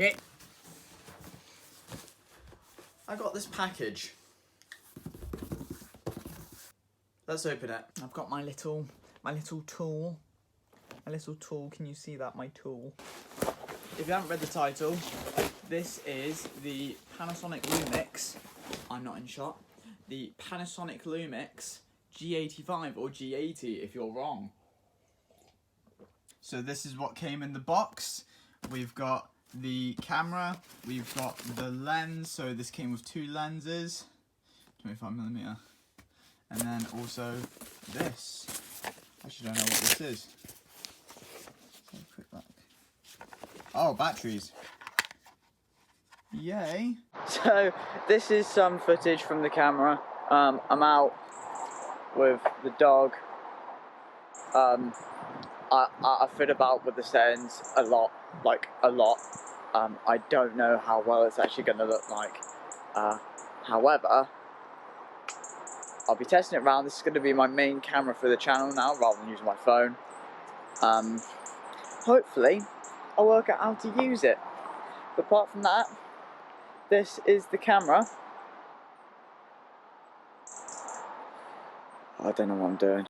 shit. I got this package. Let's open it. I've got my little tool. My little tool, can you see that? My tool. If you haven't read the title, this is the Panasonic Lumix. I'm not in shot. The Panasonic Lumix G85 or G80 if you're wrong. So this is what came in the box. We've got the camera, we've got the lens, so this came with two lenses, 25mm, and then also this. I actually don't know what this is. Have a quick look. Oh, batteries. Yay. So this is some footage from the camera. I'm out with the dog. I fit about with the settings a lot, like a lot. I don't know how well it's actually going to look like. However, I'll be testing it around. This is going to be my main camera for the channel now, rather than using my phone. Hopefully, I'll work out how to use it. But apart from that, this is the camera. I don't know what I'm doing.